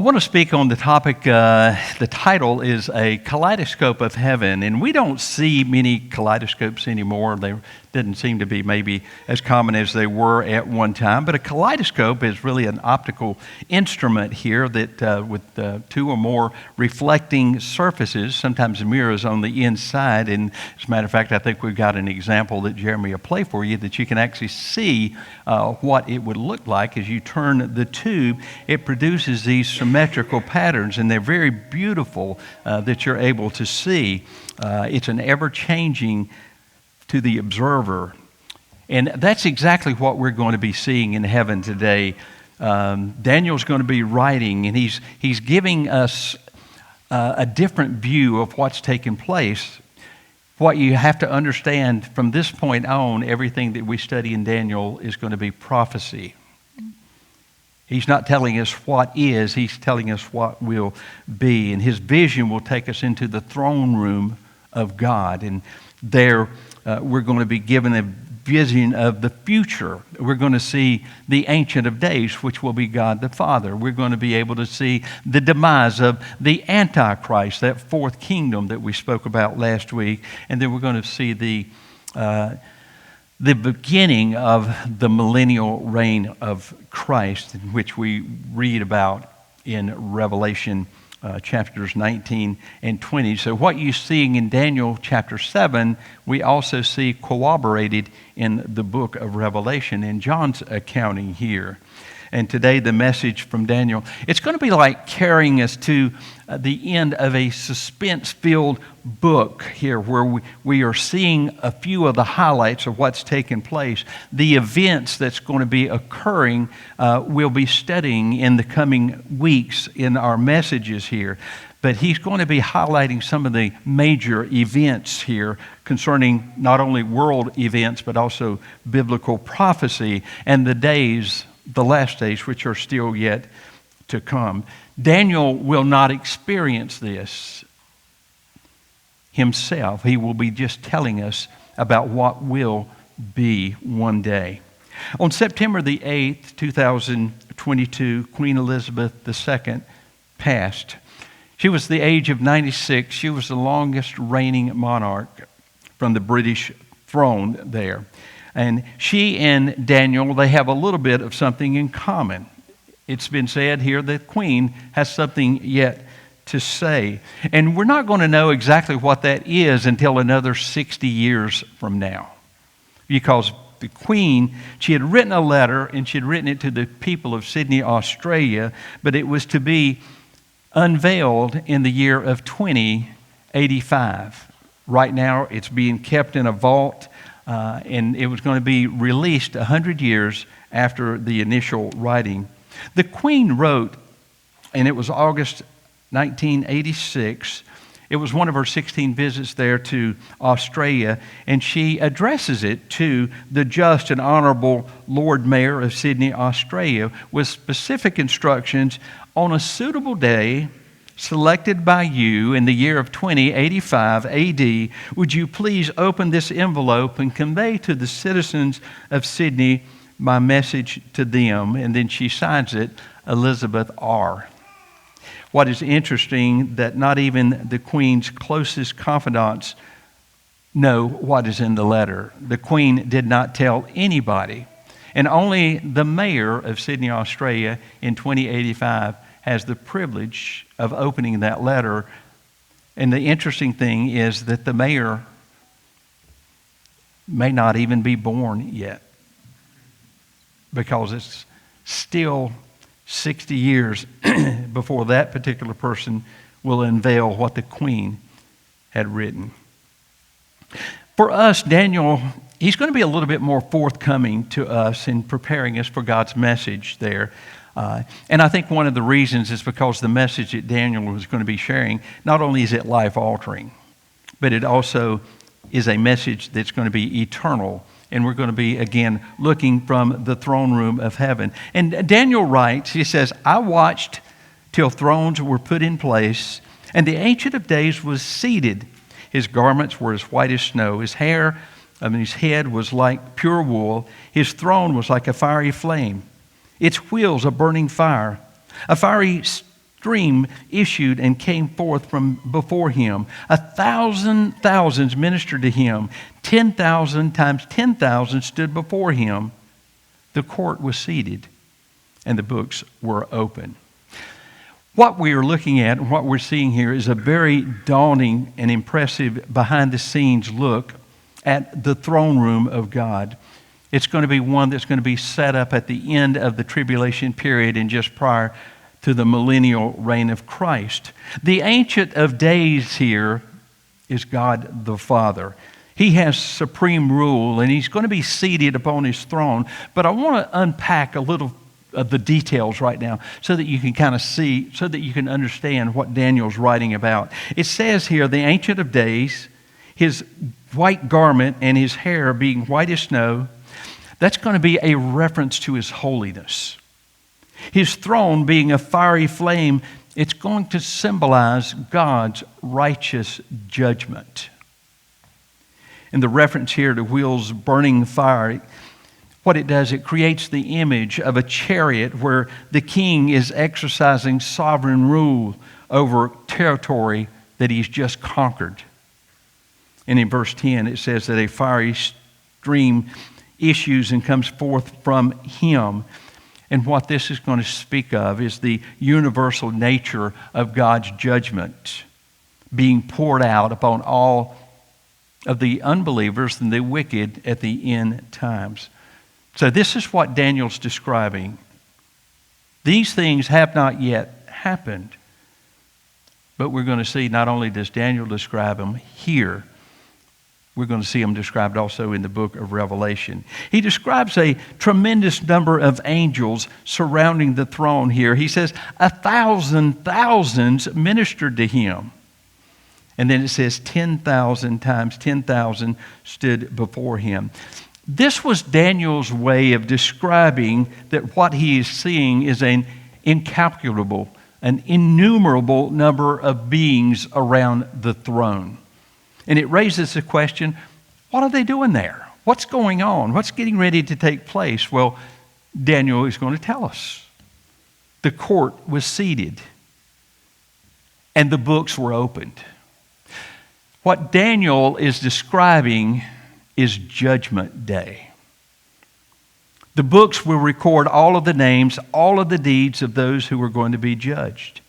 I want to speak on the topic, the title is A Kaleidoscope of Heaven, and we don't see many kaleidoscopes anymore. They didn't seem to be maybe as common as they were at one time, but a kaleidoscope is really an optical instrument here that with two or more reflecting surfaces, sometimes mirrors on the inside, and as a matter of fact, I think we've got an example that Jeremy will play for you that you can actually see what it would look like as you turn the tube. It produces these symmetrical patterns, and they're very beautiful that you're able to see. It's an ever-changing to the observer. And that's exactly what we're going to be seeing in heaven today. Daniel's going to be writing, and he's giving us a different view of what's taking place. What you have to understand from this point on, everything that we study in Daniel is going to be prophecy. He's not telling us what is, he's telling us what will be. And his vision will take us into the throne room of God. And there we're going to be given a vision of the future. We're going to see the Ancient of Days, which will be God the Father. We're going to be able to see the demise of the Antichrist, that fourth kingdom that we spoke about last week. And then we're going to see the beginning of the millennial reign of Christ, in which we read about in Revelation chapters 19 and 20. So what you're seeing in Daniel chapter 7, we also see corroborated in the book of Revelation in John's accounting here. And today the message from Daniel, it's going to be like carrying us to the end of a suspense-filled book here where we are seeing a few of the highlights of what's taken place. The events that's going to be occurring, we'll be studying in the coming weeks in our messages here. But he's going to be highlighting some of the major events here concerning not only world events but also biblical prophecy and the last days, which are still yet to come. Daniel will not experience this himself. He will be just telling us about what will be one day. On September the 8th, 2022, Queen Elizabeth II passed. She was the age of 96. She was the longest reigning monarch from the British throne there. And she and Daniel, they have a little bit of something in common. It's been said here that the Queen has something yet to say. And we're not going to know exactly what that is until another 60 years from now. Because the Queen, she had written a letter, and she had written it to the people of Sydney, Australia, but it was to be unveiled in the year of 2085. Right now, it's being kept in a vault. And it was going to be released 100 years after the initial writing. The Queen wrote, and it was August 1986. It was one of her 16 visits there to Australia, and she addresses it to the just and honorable Lord Mayor of Sydney, Australia, with specific instructions on a suitable day selected by you in the year of 2085 AD, would you please open this envelope and convey to the citizens of Sydney my message to them? And then she signs it, Elizabeth R. What is interesting that not even the Queen's closest confidants know what is in the letter. The Queen did not tell anybody. And only the mayor of Sydney, Australia in 2085 has the privilege of opening that letter. And the interesting thing is that the mayor may not even be born yet, because it's still 60 years before that particular person will unveil what the Queen had written. For us, Daniel, he's going to be a little bit more forthcoming to us in preparing us for God's message there. And I think one of the reasons is because the message that Daniel was going to be sharing, not only is it life-altering, but it also is a message that's going to be eternal. And we're going to be, again, looking from the throne room of heaven. And Daniel writes, he says, I watched till thrones were put in place, and the Ancient of Days was seated. His garments were as white as snow. His head was like pure wool. His throne was like a fiery flame. Its wheels a burning fire. A fiery stream issued and came forth from before him. 1,000 thousands ministered to him. 10,000 times 10,000 stood before him. The court was seated, and the books were open. What we are looking at and what we're seeing here is a very daunting and impressive behind-the-scenes look at the throne room of God. It's going to be one that's going to be set up at the end of the tribulation period and just prior to the millennial reign of Christ. The Ancient of Days here is God the Father. He has supreme rule, and he's going to be seated upon his throne. But I want to unpack a little of the details right now so that you can kind of see, so that you can understand what Daniel's writing about. It says here, the Ancient of Days, his white garment and his hair being white as snow, that's going to be a reference to his holiness. His throne being a fiery flame, it's going to symbolize God's righteous judgment. And the reference here to wheels burning fire, what it does, it creates the image of a chariot where the king is exercising sovereign rule over territory that he's just conquered. And in verse 10, it says that a fiery stream issues and comes forth from him. And what this is going to speak of is the universal nature of God's judgment being poured out upon all of the unbelievers and the wicked at the end times. So this is what Daniel's describing. These things have not yet happened. But we're going to see not only does Daniel describe them here, we're going to see them described also in the book of Revelation. He describes a tremendous number of angels surrounding the throne here. He says 1,000 thousands ministered to him. And then it says 10,000 times 10,000 stood before him. This was Daniel's way of describing that what he is seeing is an incalculable, an innumerable number of beings around the throne. And it raises the question, what are they doing there? What's going on? What's getting ready to take place? Well, Daniel is going to tell us. The court was seated, and the books were opened. What Daniel is describing is Judgment Day. The books will record all of the names, all of the deeds of those who are going to be judged.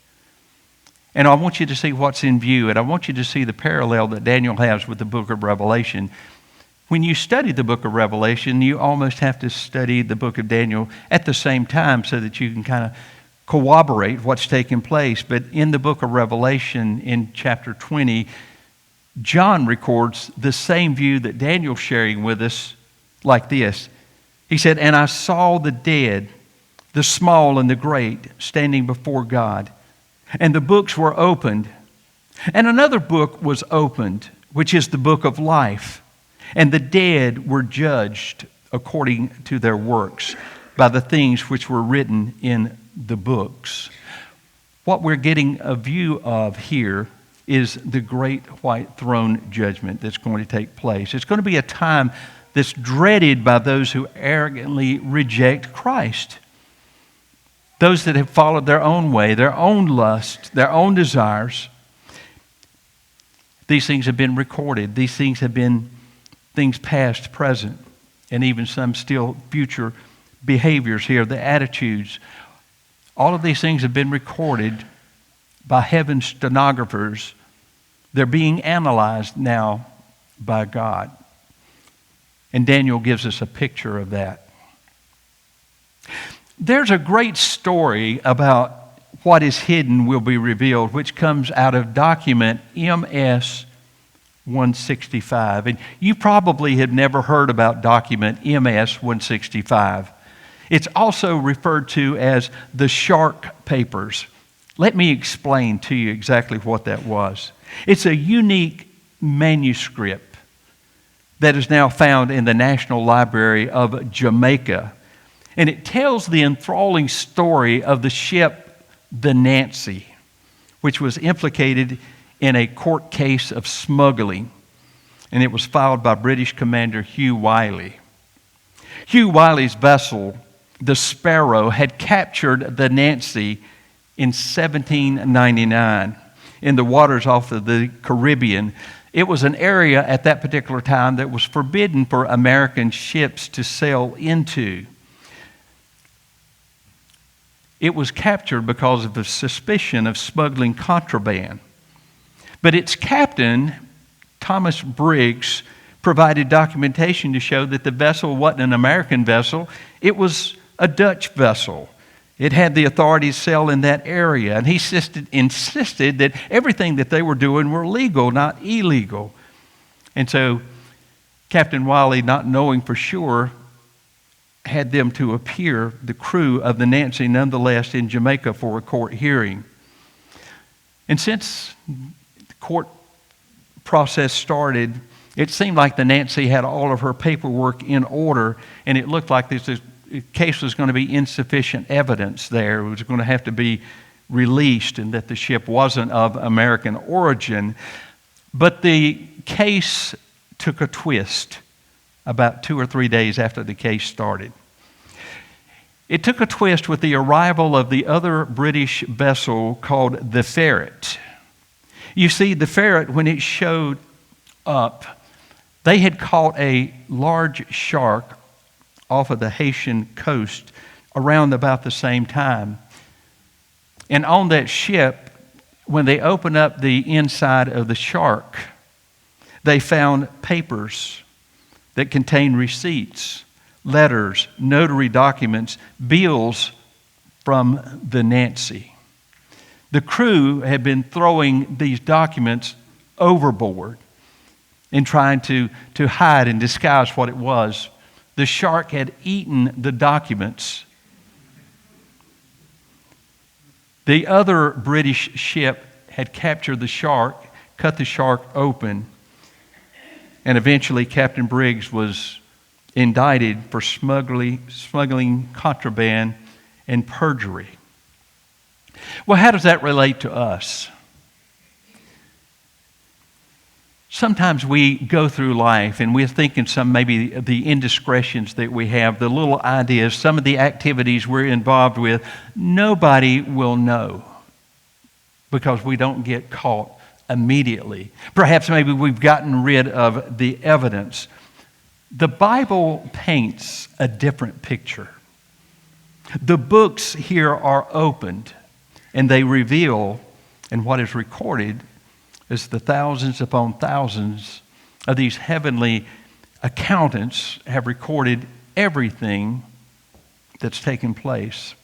And I want you to see what's in view, and I want you to see the parallel that Daniel has with the book of Revelation. When you study the book of Revelation, you almost have to study the book of Daniel at the same time so that you can kind of corroborate what's taking place. But in the book of Revelation, in chapter 20, John records the same view that Daniel's sharing with us like this. He said, "And I saw the dead, the small and the great, standing before God. And the books were opened. And another book was opened, which is the book of life. And the dead were judged according to their works by the things which were written in the books." What we're getting a view of here is the great white throne judgment that's going to take place. It's going to be a time that's dreaded by those who arrogantly reject Christ. Those that have followed their own way, their own lust, their own desires. These things have been recorded. These things have been things past, present, and even some still future behaviors here, the attitudes. All of these things have been recorded by heaven's stenographers. They're being analyzed now by God. And Daniel gives us a picture of that. There's a great story about what is hidden will be revealed, which comes out of document MS 165. And you probably have never heard about document MS 165. It's also referred to as the Shark Papers. Let me explain to you exactly what that was. It's a unique manuscript that is now found in the National Library of Jamaica. And it tells the enthralling story of the ship, the Nancy, which was implicated in a court case of smuggling. And it was filed by British Commander Hugh Wiley. Hugh Wiley's vessel, the Sparrow, had captured the Nancy in 1799 in the waters off of the Caribbean. It was an area at that particular time that was forbidden for American ships to sail into. It was captured because of the suspicion of smuggling contraband. But its captain, Thomas Briggs, provided documentation to show that the vessel wasn't an American vessel. It was a Dutch vessel. It had the authority to sail in that area. And he insisted that everything that they were doing were legal, not illegal. And so Captain Wiley, not knowing for sure, had them to appear, the crew of the Nancy, nonetheless, in Jamaica for a court hearing. And since the court process started, it seemed like the Nancy had all of her paperwork in order, and it looked like this case was going to be insufficient evidence there. It was going to have to be released, and that the ship wasn't of American origin. But the case took a twist about 2 or 3 days after the case started. It took a twist with the arrival of the other British vessel called the Ferret. You see, the Ferret, when it showed up, they had caught a large shark off of the Haitian coast around about the same time. And on that ship, when they opened up the inside of the shark, they found papers that contained receipts, letters, notary documents, bills from the Nancy. The crew had been throwing these documents overboard and trying to hide and disguise what it was. The shark had eaten the documents. The other British ship had captured the shark, cut the shark open, and eventually Captain Briggs was indicted for smuggling contraband and perjury. Well, how does that relate to us? Sometimes we go through life and we're thinking maybe the indiscretions that we have, the little ideas, some of the activities we're involved with, nobody will know because we don't get caught immediately. Perhaps maybe we've gotten rid of the evidence. The Bible paints a different picture. The books here are opened and they reveal, and what is recorded is the thousands upon thousands of these heavenly accountants have recorded everything that's taken place.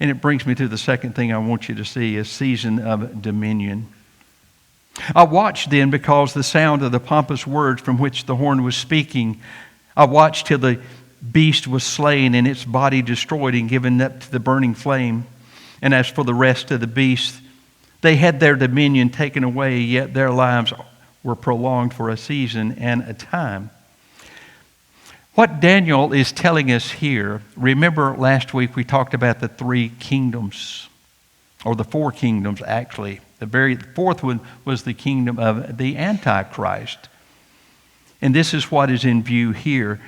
And it brings me to the second thing I want you to see, a season of dominion. I watched then because the sound of the pompous words from which the horn was speaking. I watched till the beast was slain and its body destroyed and given up to the burning flame. And as for the rest of the beasts, they had their dominion taken away, yet their lives were prolonged for a season and a time. What Daniel is telling us here, remember last week we talked about the 3 kingdoms, or the 4 kingdoms actually. The very fourth one was the kingdom of the Antichrist. And this is what is in view here.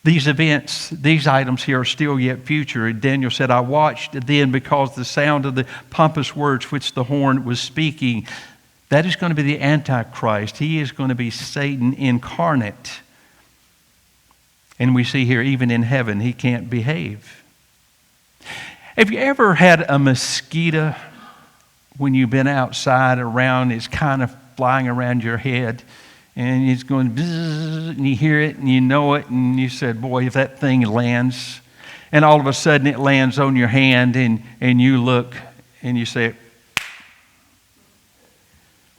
These events, these items here are still yet future. And Daniel said, I watched then because the sound of the pompous words which the horn was speaking, that is going to be the Antichrist. He is going to be Satan incarnate. And we see here, even in heaven, he can't behave. Have you ever had a mosquito when you've been outside around, it's kind of flying around your head? And it's going bzzz, and you hear it and you know it, and you said, boy, if that thing lands, and all of a sudden it lands on your hand, and you look and you say,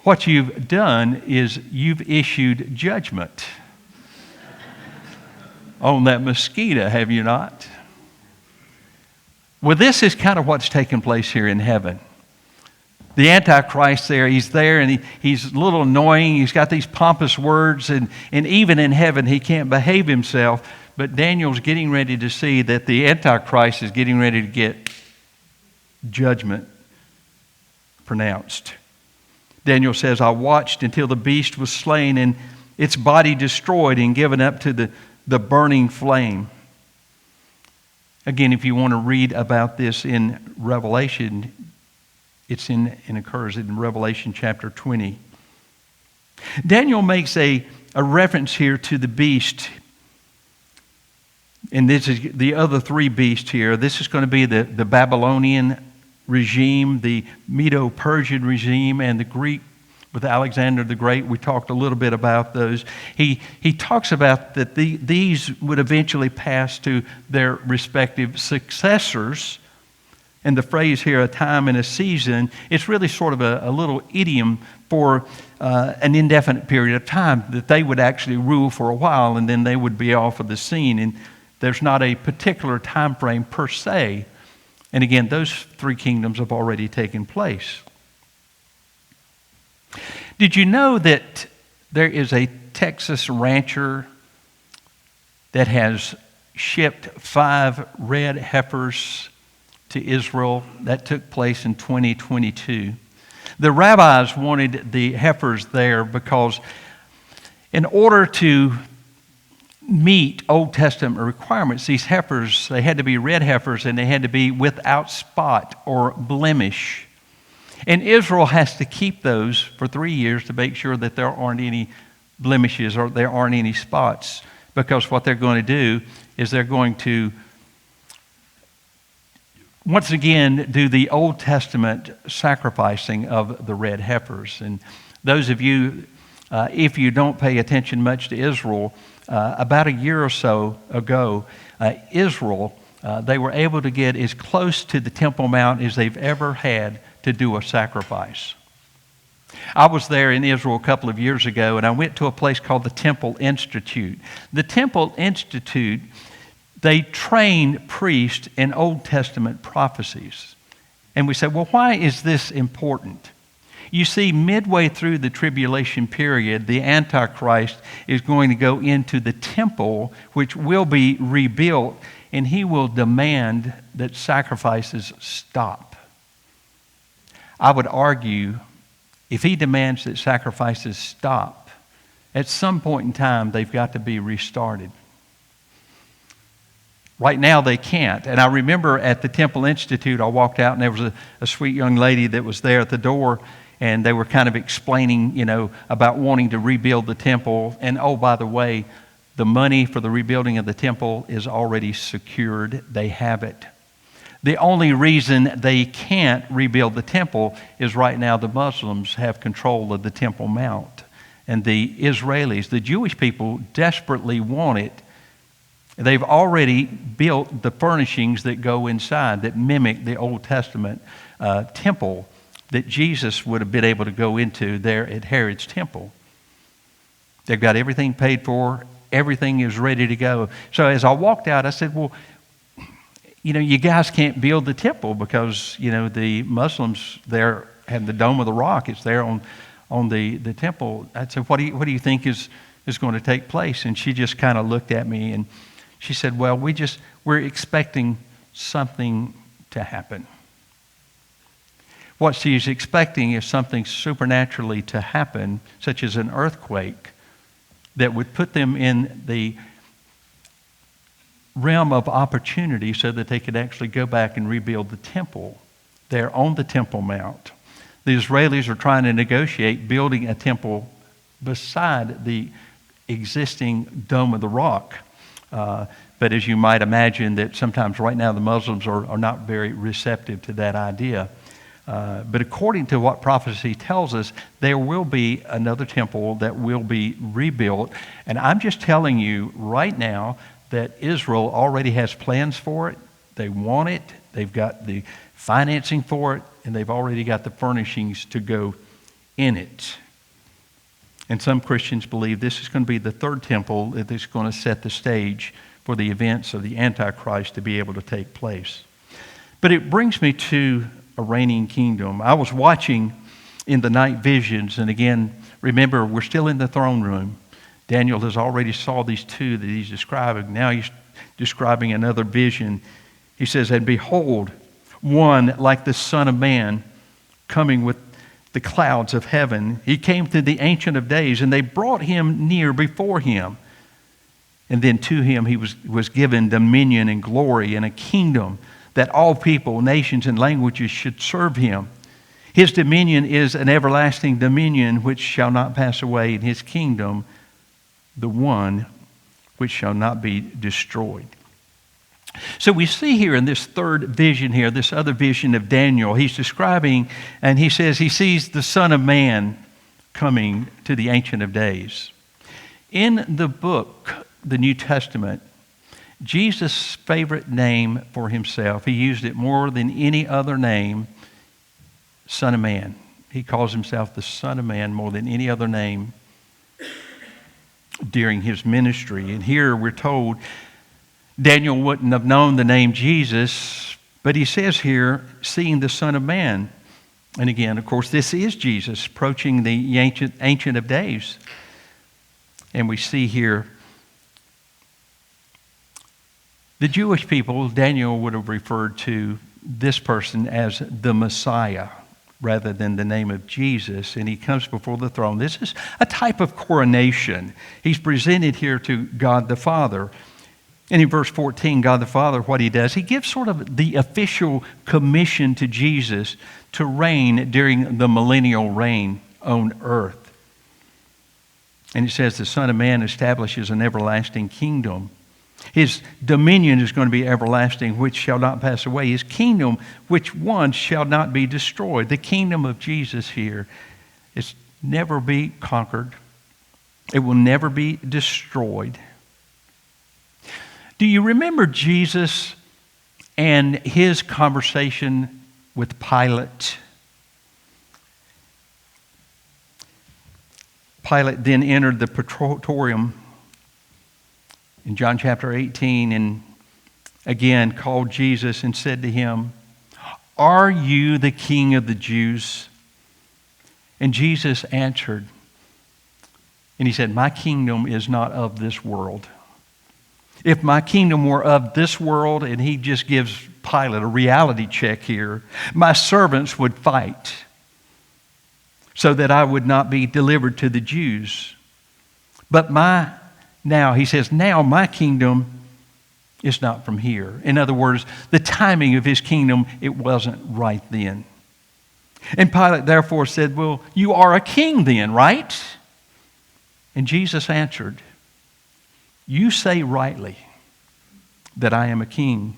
what you've done is you've issued judgment on that mosquito, have you not? Well, this is kind of what's taking place here in heaven. The Antichrist he's there and he's a little annoying. He's got these pompous words, and even in heaven he can't behave himself. But Daniel's getting ready to see that the Antichrist is getting ready to get judgment pronounced. Daniel says, I watched until the beast was slain and its body destroyed and given up to the burning flame. Again, if you want to read about this in Revelation, it occurs in Revelation chapter 20. Daniel makes a reference here to the beast. And this is the other three beasts here. This is going to be the Babylonian regime, the Medo-Persian regime, and the Greek with Alexander the Great. We talked a little bit about those. He talks about that these would eventually pass to their respective successors. And the phrase here, a time and a season, it's really sort of a little idiom for an indefinite period of time, that they would actually rule for a while and then they would be off of the scene. And there's not a particular time frame per se. And again, those three kingdoms have already taken place. Did you know that there is a Texas rancher that has shipped 5 red heifers to Israel? That took place in 2022. The rabbis wanted the heifers there because in order to meet Old Testament requirements, these heifers, they had to be red heifers and they had to be without spot or blemish. And Israel has to keep those for 3 years to make sure that there aren't any blemishes or there aren't any spots, because what they're going to do is they're going to once again do the Old Testament sacrificing of the red heifers. And those of you, if you don't pay attention much to Israel, about a year or so ago, Israel, they were able to get as close to the Temple Mount as they've ever had to do a sacrifice. I was there in Israel a couple of years ago, and I went to a place called the Temple Institute. The Temple Institute, they train priests in Old Testament prophecies. And we said, well, why is this important? You see, midway through the tribulation period, the Antichrist is going to go into the temple, which will be rebuilt, and he will demand that sacrifices stop. I would argue, if he demands that sacrifices stop, at some point in time, they've got to be restarted. Right now, they can't. And I remember at the Temple Institute, I walked out and there was a sweet young lady that was there at the door, and they were kind of explaining, about wanting to rebuild the temple. And oh, by the way, the money for the rebuilding of the temple is already secured. They have it. The only reason they can't rebuild the temple is right now the Muslims have control of the Temple Mount. And the Israelis, the Jewish people, desperately want it. They've already built the furnishings that go inside that mimic the Old Testament temple that Jesus would have been able to go into there at Herod's temple. They've got everything paid for. Everything is ready to go. So as I walked out, I said, well, you guys can't build the temple because, the Muslims there have the Dome of the Rock. It's there on the temple. I said, what do you think is going to take place? And she just kind of looked at me and she said, well, we're expecting something to happen. What she's expecting is something supernaturally to happen, such as an earthquake, that would put them in the realm of opportunity so that they could actually go back and rebuild the temple there on the Temple Mount. The Israelis are trying to negotiate building a temple beside the existing Dome of the Rock. But as you might imagine, that sometimes right now the Muslims are not very receptive to that idea. But according to what prophecy tells us, there will be another temple that will be rebuilt. And I'm just telling you right now that Israel already has plans for it. They want it. They've got the financing for it. And they've already got the furnishings to go in it. And some Christians believe this is going to be the third temple that is going to set the stage for the events of the Antichrist to be able to take place. But it brings me to a reigning kingdom. I was watching in the night visions, and again, remember, we're still in the throne room. Daniel has already saw these two that he's describing. Now he's describing another vision. He says, and behold, one like the Son of Man coming with the clouds of heaven. He came to the Ancient of Days, and they brought him near before him. And then to him he was given dominion and glory and a kingdom that all people, nations, and languages should serve him. His dominion is an everlasting dominion which shall not pass away, and his kingdom the one which shall not be destroyed. So we see here in this third vision here, this other vision of Daniel, he's describing, and he says he sees the Son of Man coming to the Ancient of Days. In the book, the New Testament, Jesus' favorite name for himself, he used it more than any other name, Son of Man. He calls himself the Son of Man more than any other name during his ministry. And here we're told Daniel wouldn't have known the name Jesus, but he says here, seeing the Son of Man. And again, of course, this is Jesus approaching the Ancient of Days. And we see here the Jewish people, Daniel would have referred to this person as the Messiah rather than the name of Jesus, and he comes before the throne. This is a type of coronation. He's presented here to God the Father. And in verse 14, God the Father, what he does, he gives sort of the official commission to Jesus to reign during the millennial reign on earth. And it says the Son of Man establishes an everlasting kingdom. His dominion is going to be everlasting, which shall not pass away. His kingdom, which one shall not be destroyed. The kingdom of Jesus here is never be conquered. It will never be destroyed. Do you remember Jesus and his conversation with Pilate? Pilate then entered the praetorium in John chapter 18 and again called Jesus and said to him, "Are you the King of the Jews?" And Jesus answered, and he said, "My kingdom is not of this world. If my kingdom were of this world," and he just gives Pilate a reality check here, "my servants would fight so that I would not be delivered to the Jews. But he says, now my kingdom is not from here." In other words, the timing of his kingdom, it wasn't right then. And Pilate therefore said, "Well, you are a king then, right?" And Jesus answered, "You say rightly that I am a king."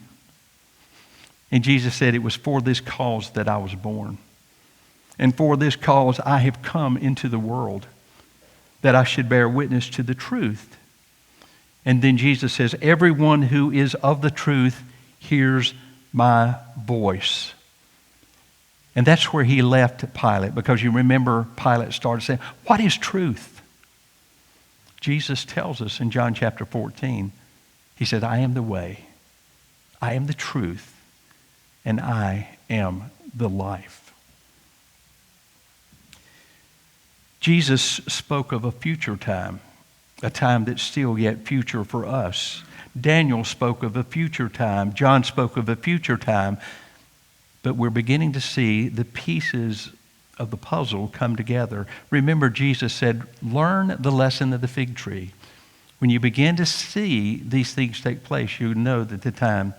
And Jesus said, "It was for this cause that I was born. And for this cause I have come into the world, that I should bear witness to the truth." And then Jesus says, "Everyone who is of the truth hears my voice." And that's where he left Pilate, because you remember Pilate started saying, "What is truth?" Jesus tells us in John chapter 14, he said, "I am the way, I am the truth, and I am the life." Jesus spoke of a future time, a time that's still yet future for us. Daniel spoke of a future time. John spoke of a future time. But we're beginning to see the pieces of the puzzle come together. Remember, Jesus said, learn the lesson of the fig tree. When you begin to see these things take place, you know that the time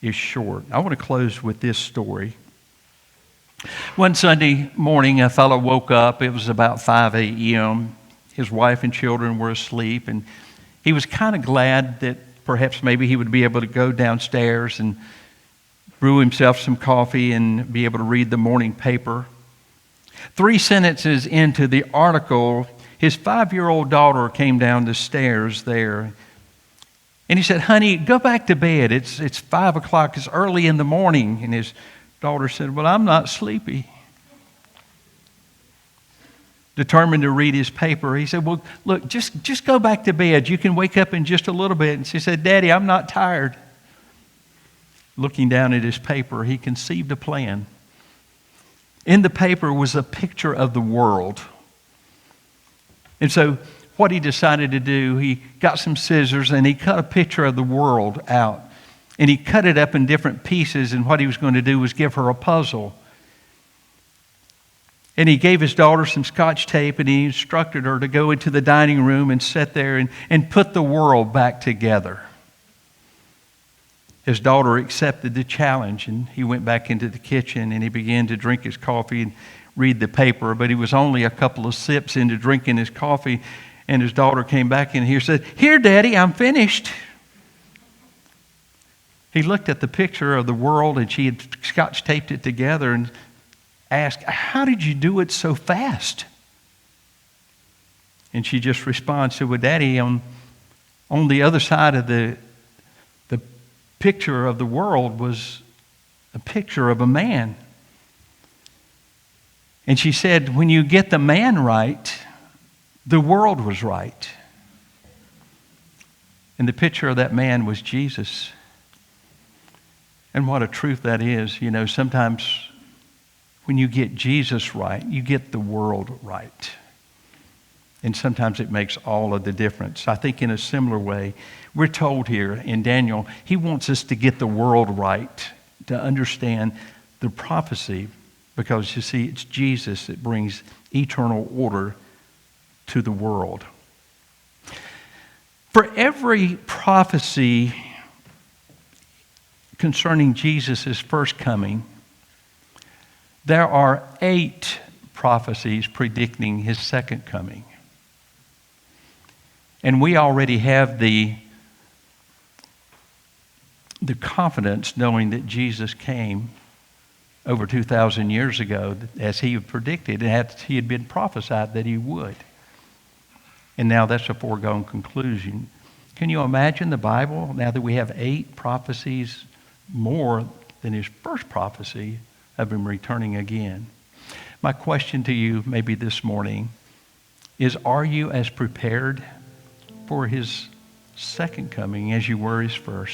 is short. I want to close with this story. One Sunday morning, a fellow woke up. It was about 5 a.m. His wife and children were asleep, and he was kind of glad that perhaps maybe he would be able to go downstairs and brew himself some coffee and be able to read the morning paper. 3 sentences into the article, his 5-year-old daughter came down the stairs there. And he said, "Honey, go back to bed. It's 5 o'clock. It's early in the morning." And his daughter said, "Well, I'm not sleepy." Determined to read his paper, he said, "Well, look, just go back to bed. You can wake up in just a little bit." And she said, "Daddy, I'm not tired." Looking down at his paper, he conceived a plan. In the paper was a picture of the world. And so what he decided to do, he got some scissors and he cut a picture of the world out. And he cut it up in different pieces, and what he was going to do was give her a puzzle. And he gave his daughter some Scotch tape, and he instructed her to go into the dining room and sit there and put the world back together. His daughter accepted the challenge, and he went back into the kitchen and he began to drink his coffee and read the paper. But he was only a couple of sips into drinking his coffee, and his daughter came back in here and said, "Here, Daddy, I'm finished." He looked at the picture of the world, and she had Scotch taped it together, and asked, "How did you do it so fast?" And she just responded, said, "Well, Daddy, on the other side of the picture of the world was a picture of a man." And she said, "When you get the man right, the world was right." And the picture of that man was Jesus. And what a truth that is. You know, sometimes when you get Jesus right, you get the world right. And sometimes it makes all of the difference. I think in a similar way, we're told here in Daniel, he wants us to get the world right, to understand the prophecy, because you see, it's Jesus that brings eternal order to the world. For every prophecy concerning Jesus' first coming, there are 8 prophecies predicting his second coming. And we already have the confidence knowing that Jesus came over 2,000 years ago, as he had predicted, and as he had been prophesied that he would. And now that's a foregone conclusion. Can you imagine the Bible, now that we have 8 prophecies more than his first prophecy of him returning again? My question to you maybe this morning is, are you as prepared for his second coming as you were his first?